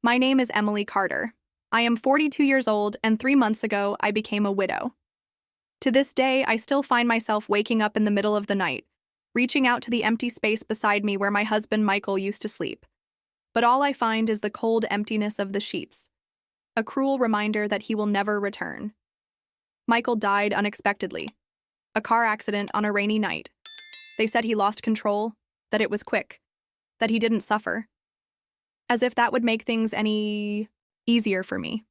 My name is Emily Carter. I am 42 years old, and 3 months ago, I became a widow. To this day, I still find myself waking up in the middle of the night, reaching out to the empty space beside me where my husband Michael used to sleep. But all I find is the cold emptiness of the sheets, a cruel reminder that he will never return. Michael died unexpectedly. A car accident on a rainy night. They said he lost control, that it was quick, that he didn't suffer. As if that would make things any easier for me.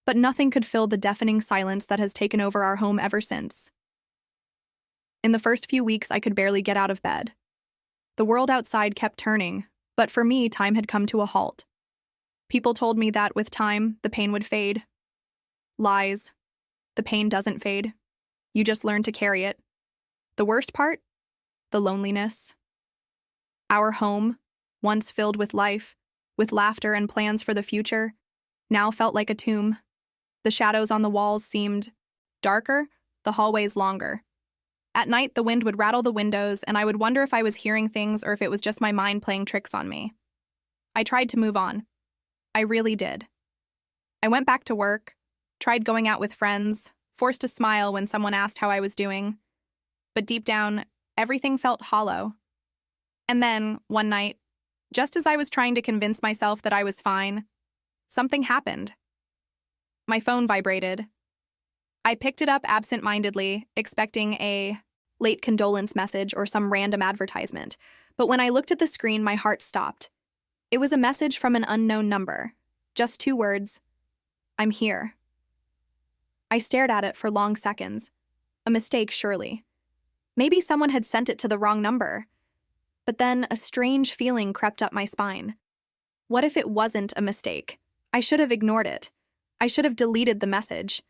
But nothing could fill the deafening silence that has taken over our home ever since. In the first few weeks, I could barely get out of bed. The world outside kept turning, but for me, time had come to a halt. People told me that with time, the pain would fade. Lies. The pain doesn't fade. You just learn to carry it. The worst part? The loneliness. Our home, once filled with life, with laughter and plans for the future, now felt like a tomb. The shadows on the walls seemed darker, the hallways longer. At night, the wind would rattle the windows, and I would wonder if I was hearing things or if it was just my mind playing tricks on me. I tried to move on. I really did. I went back to work, tried going out with friends, forced a smile when someone asked how I was doing. But deep down, everything felt hollow. And then, one night, just as I was trying to convince myself that I was fine, something happened. My phone vibrated. I picked it up absent-mindedly, expecting a late condolence message or some random advertisement. But when I looked at the screen, my heart stopped. It was a message from an unknown number. Just 2 words. I'm here. I stared at it for long seconds. A mistake, surely. Maybe someone had sent it to the wrong number. But then a strange feeling crept up my spine. What if it wasn't a mistake? I should have ignored it. I should have deleted the message.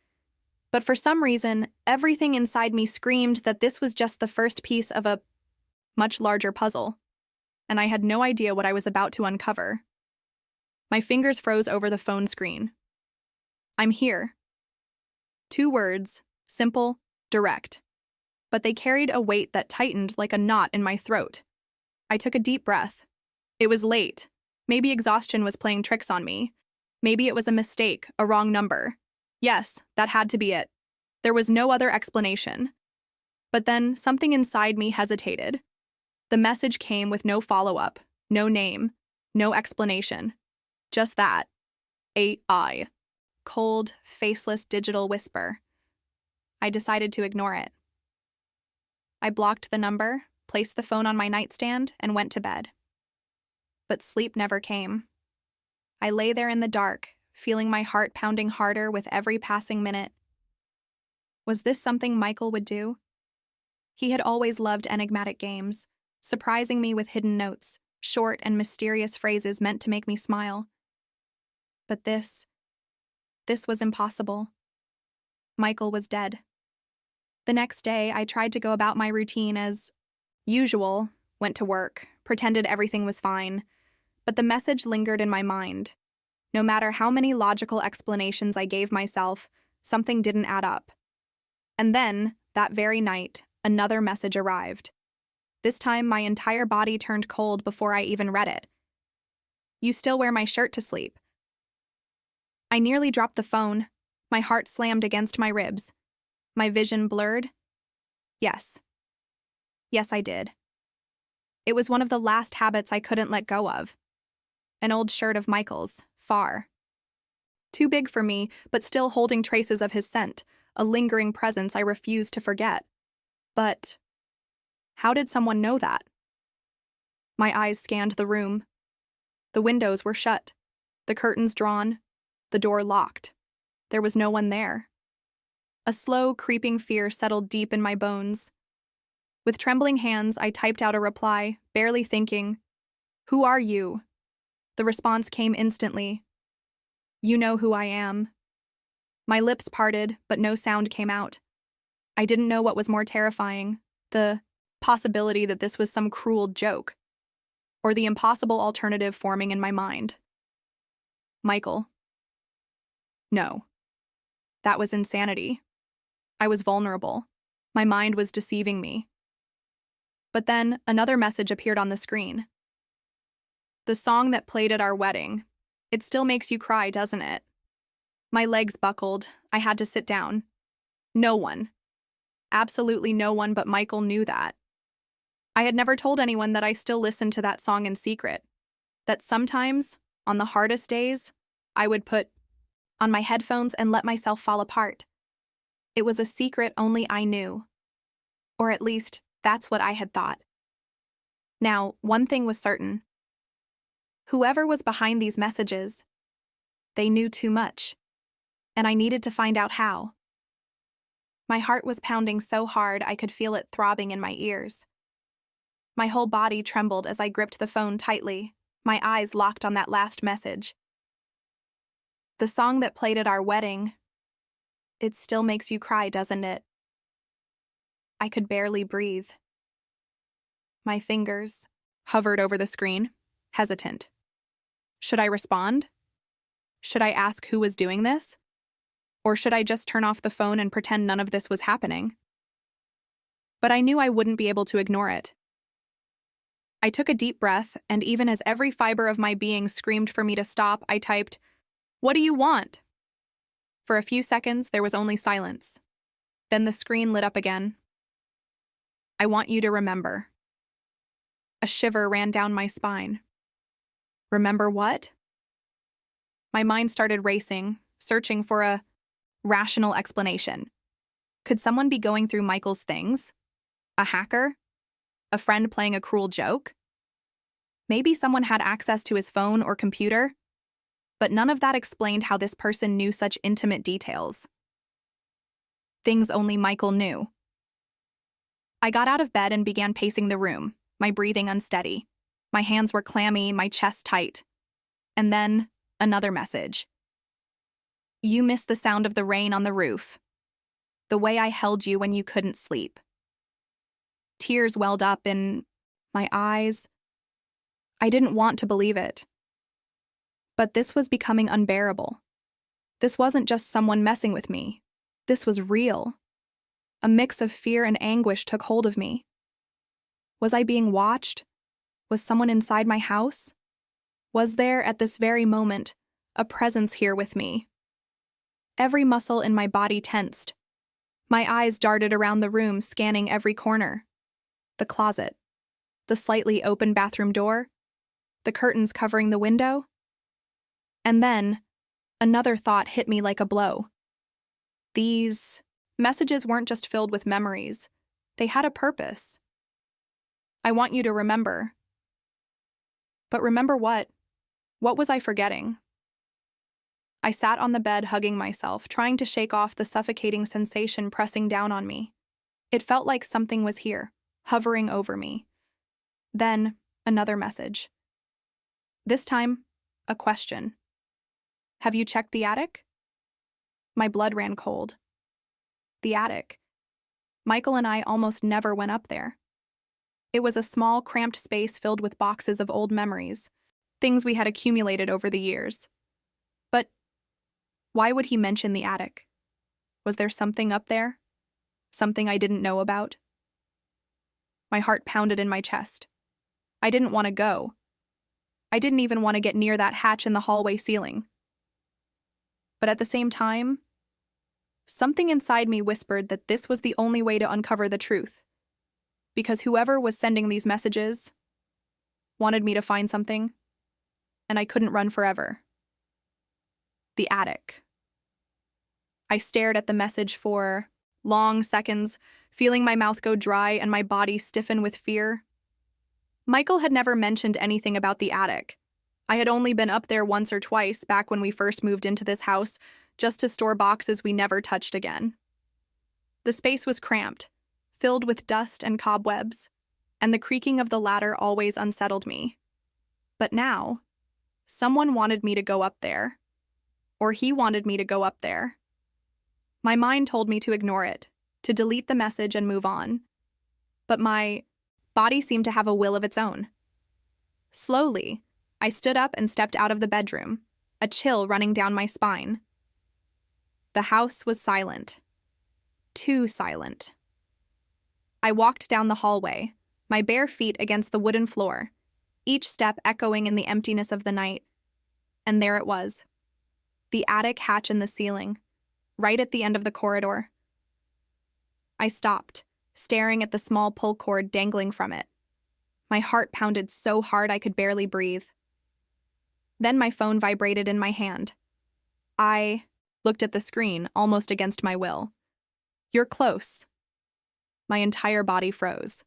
But for some reason, everything inside me screamed that this was just the first piece of a much larger puzzle, and I had no idea what I was about to uncover. My fingers froze over the phone screen. I'm here. 2 words, simple, direct. But they carried a weight that tightened like a knot in my throat. I took a deep breath. It was late. Maybe exhaustion was playing tricks on me. Maybe it was a mistake, a wrong number. Yes, that had to be it. There was no other explanation. But then something inside me hesitated. The message came with no follow-up, no name, no explanation. Just that. AI. Cold, faceless digital whisper. I decided to ignore it. I blocked the number, placed the phone on my nightstand, and went to bed. But sleep never came. I lay there in the dark, feeling my heart pounding harder with every passing minute. Was this something Michael would do? He had always loved enigmatic games, surprising me with hidden notes, short and mysterious phrases meant to make me smile. But this was impossible. Michael was dead. The next day, I tried to go about my routine as usual, went to work, pretended everything was fine, but the message lingered in my mind. No matter how many logical explanations I gave myself, something didn't add up. And then, that very night, another message arrived. This time, my entire body turned cold before I even read it. You still wear my shirt to sleep. I nearly dropped the phone. My heart slammed against my ribs. My vision blurred. Yes. Yes, I did. It was one of the last habits I couldn't let go of. An old shirt of Michael's, far. Too big for me, but still holding traces of his scent, a lingering presence I refused to forget. But how did someone know that? My eyes scanned the room. The windows were shut, the curtains drawn, the door locked. There was no one there. A slow, creeping fear settled deep in my bones. With trembling hands, I typed out a reply, barely thinking, "Who are you?" The response came instantly. "You know who I am." My lips parted, but no sound came out. I didn't know what was more terrifying, the possibility that this was some cruel joke, or the impossible alternative forming in my mind. Michael. No. That was insanity. I was vulnerable. My mind was deceiving me. But then another message appeared on the screen. The song that played at our wedding. It still makes you cry, doesn't it? My legs buckled. I had to sit down. No one, absolutely no one but Michael knew that. I had never told anyone that I still listened to that song in secret. That sometimes, on the hardest days, I would put on my headphones and let myself fall apart. It was a secret only I knew. Or at least, that's what I had thought. Now, one thing was certain. Whoever was behind these messages, they knew too much. And I needed to find out how. My heart was pounding so hard I could feel it throbbing in my ears. My whole body trembled as I gripped the phone tightly, my eyes locked on that last message. The song that played at our wedding, it still makes you cry, doesn't it? I could barely breathe. My fingers hovered over the screen, hesitant. Should I respond? Should I ask who was doing this? Or should I just turn off the phone and pretend none of this was happening? But I knew I wouldn't be able to ignore it. I took a deep breath, and even as every fiber of my being screamed for me to stop, I typed, "What do you want?" For a few seconds, there was only silence. Then the screen lit up again. "I want you to remember." A shiver ran down my spine. Remember what? My mind started racing, searching for a rational explanation. Could someone be going through Michael's things? A hacker? A friend playing a cruel joke? Maybe someone had access to his phone or computer? But none of that explained how this person knew such intimate details. Things only Michael knew. I got out of bed and began pacing the room, my breathing unsteady. My hands were clammy, my chest tight. And then, another message. You missed the sound of the rain on the roof. The way I held you when you couldn't sleep. Tears welled up in my eyes. I didn't want to believe it. But this was becoming unbearable. This wasn't just someone messing with me. This was real. A mix of fear and anguish took hold of me. Was I being watched? Was someone inside my house? Was there, at this very moment, a presence here with me? Every muscle in my body tensed. My eyes darted around the room, scanning every corner. The closet, the slightly open bathroom door, the curtains covering the window. And then, another thought hit me like a blow. These messages weren't just filled with memories. They had a purpose. I want you to remember. But remember what? What was I forgetting? I sat on the bed hugging myself, trying to shake off the suffocating sensation pressing down on me. It felt like something was here, hovering over me. Then, another message. This time, a question. Have you checked the attic? My blood ran cold. The attic. Michael and I almost never went up there. It was a small, cramped space filled with boxes of old memories, things we had accumulated over the years. But why would he mention the attic? Was there something up there? Something I didn't know about? My heart pounded in my chest. I didn't want to go. I didn't even want to get near that hatch in the hallway ceiling. But at the same time, something inside me whispered that this was the only way to uncover the truth. Because whoever was sending these messages wanted me to find something, and I couldn't run forever. The attic. I stared at the message for long seconds, feeling my mouth go dry and my body stiffen with fear. Michael had never mentioned anything about the attic. I had only been up there once or twice back when we first moved into this house, just to store boxes we never touched again. The space was cramped, filled with dust and cobwebs, and the creaking of the ladder always unsettled me. But now, someone wanted me to go up there. Or he wanted me to go up there. My mind told me to ignore it, to delete the message and move on. But my body seemed to have a will of its own. Slowly, I stood up and stepped out of the bedroom, a chill running down my spine. The house was silent. Too silent. I walked down the hallway, my bare feet against the wooden floor, each step echoing in the emptiness of the night. and there it was. The attic hatch in the ceiling, right at the end of the corridor. I stopped, staring at the small pull cord dangling from it. My heart pounded so hard I could barely breathe. Then my phone vibrated in my hand. I looked at the screen, almost against my will. "You're close." My entire body froze.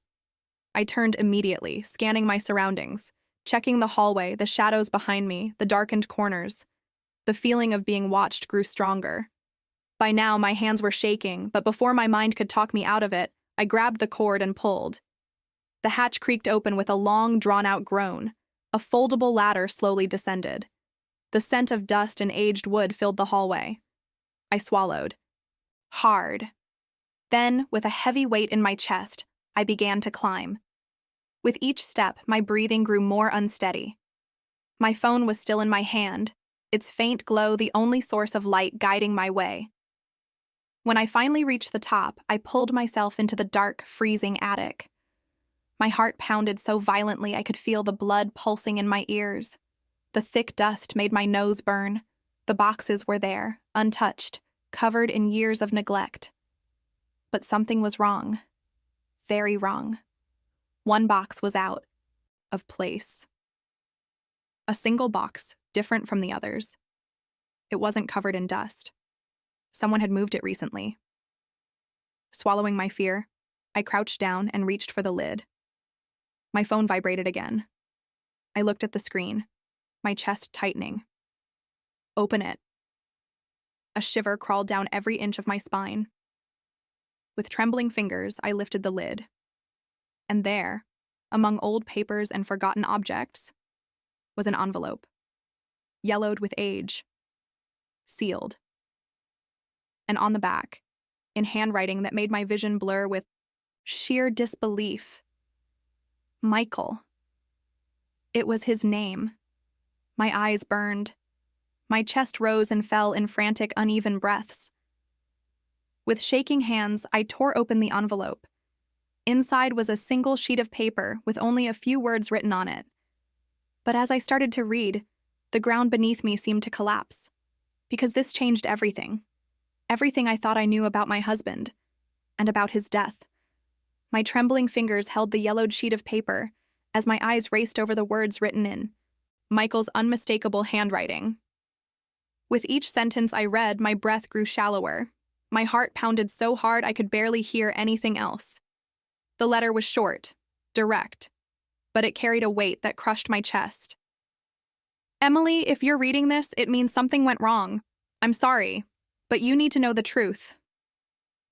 I turned immediately, scanning my surroundings, checking the hallway, the shadows behind me, the darkened corners. The feeling of being watched grew stronger. By now, my hands were shaking, but before my mind could talk me out of it, I grabbed the cord and pulled. The hatch creaked open with a long, drawn-out groan. A foldable ladder slowly descended. The scent of dust and aged wood filled the hallway. I swallowed. Hard. Then, with a heavy weight in my chest, I began to climb. With each step, my breathing grew more unsteady. My phone was still in my hand, its faint glow the only source of light guiding my way. When I finally reached the top, I pulled myself into the dark, freezing attic. My heart pounded so violently I could feel the blood pulsing in my ears. The thick dust made my nose burn. The boxes were there, untouched, covered in years of neglect. But something was wrong. Very wrong. One box was out of place. A single box, different from the others. It wasn't covered in dust. Someone had moved it recently. Swallowing my fear, I crouched down and reached for the lid. My phone vibrated again. I looked at the screen, my chest tightening. Open it. A shiver crawled down every inch of my spine. With trembling fingers, I lifted the lid. And there, among old papers and forgotten objects, was an envelope, yellowed with age, sealed. And on the back, in handwriting that made my vision blur with sheer disbelief, Michael. It was his name. My eyes burned. My chest rose and fell in frantic, uneven breaths. With shaking hands, I tore open the envelope. Inside was a single sheet of paper with only a few words written on it. But as I started to read, the ground beneath me seemed to collapse. Because this changed everything. Everything I thought I knew about my husband, and about his death. My trembling fingers held the yellowed sheet of paper as my eyes raced over the words written in Michael's unmistakable handwriting. With each sentence I read, my breath grew shallower. My heart pounded so hard I could barely hear anything else. The letter was short, direct, but it carried a weight that crushed my chest. "Emily, if you're reading this, it means something went wrong. I'm sorry, but you need to know the truth."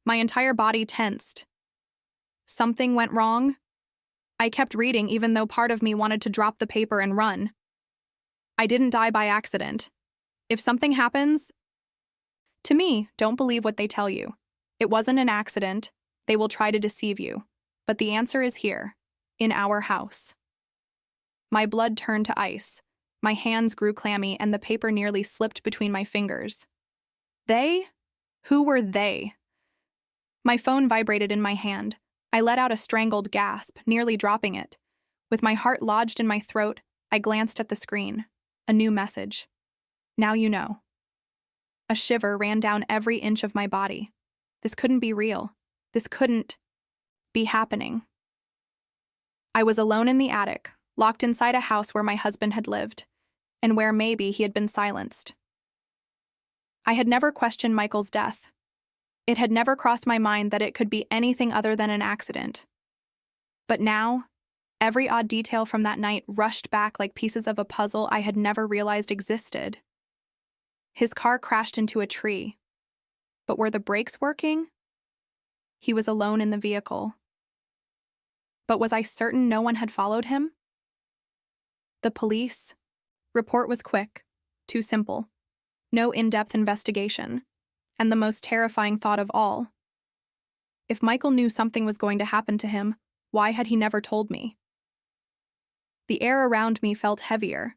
My entire body tensed. Something went wrong? I kept reading even though part of me wanted to drop the paper and run. I didn't die by accident. If something happens, to me, don't believe what they tell you. It wasn't an accident. They will try to deceive you. But the answer is here, in our house. My blood turned to ice. My hands grew clammy and the paper nearly slipped between my fingers. They? Who were they? My phone vibrated in my hand. I let out a strangled gasp, nearly dropping it. With my heart lodged in my throat, I glanced at the screen. A new message. Now you know. A shiver ran down every inch of my body. This couldn't be real. This couldn't be happening. I was alone in the attic, locked inside a house where my husband had lived, and where maybe he had been silenced. I had never questioned Michael's death. It had never crossed my mind that it could be anything other than an accident. But now, every odd detail from that night rushed back like pieces of a puzzle I had never realized existed. His car crashed into a tree. But were the brakes working? He was alone in the vehicle. But was I certain no one had followed him? The police? Report was quick, too simple. No in-depth investigation. And the most terrifying thought of all. If Michael knew something was going to happen to him, why had he never told me? The air around me felt heavier.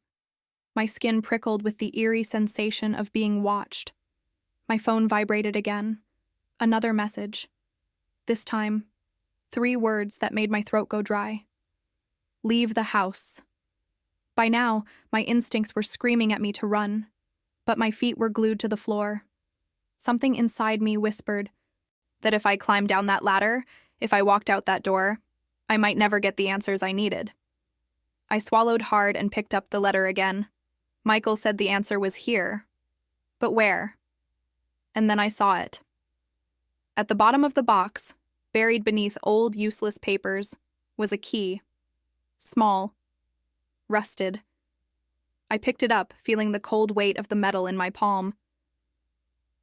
My skin prickled with the eerie sensation of being watched. My phone vibrated again. Another message. This time, 3 words that made my throat go dry. Leave the house. By now, my instincts were screaming at me to run, but my feet were glued to the floor. Something inside me whispered that if I climbed down that ladder, if I walked out that door, I might never get the answers I needed. I swallowed hard and picked up the letter again. Michael said the answer was here. But where? And then I saw it. At the bottom of the box, buried beneath old, useless papers, was a key. Small. Rusted. I picked it up, feeling the cold weight of the metal in my palm.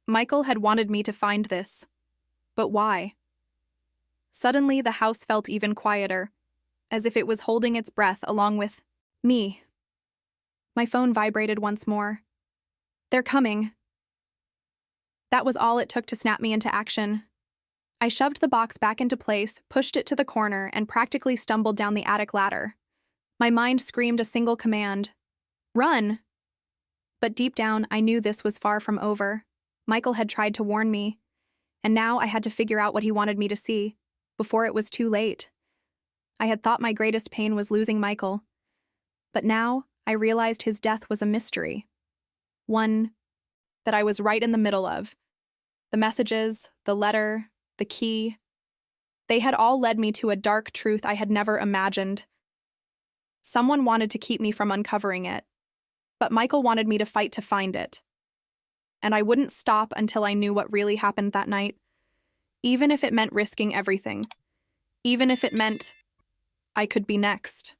Michael had wanted me to find this. But why? Suddenly, the house felt even quieter, as if it was holding its breath along with me. My phone vibrated once more. They're coming. That was all it took to snap me into action. I shoved the box back into place, pushed it to the corner, and practically stumbled down the attic ladder. My mind screamed a single command: run! But deep down, I knew this was far from over. Michael had tried to warn me, and now I had to figure out what he wanted me to see, before it was too late. I had thought my greatest pain was losing Michael, but now I realized his death was a mystery. One that I was right in the middle of. The messages, the letter, the key. They had all led me to a dark truth I had never imagined. Someone wanted to keep me from uncovering it, but Michael wanted me to fight to find it. And I wouldn't stop until I knew what really happened that night, even if it meant risking everything, even if it meant I could be next.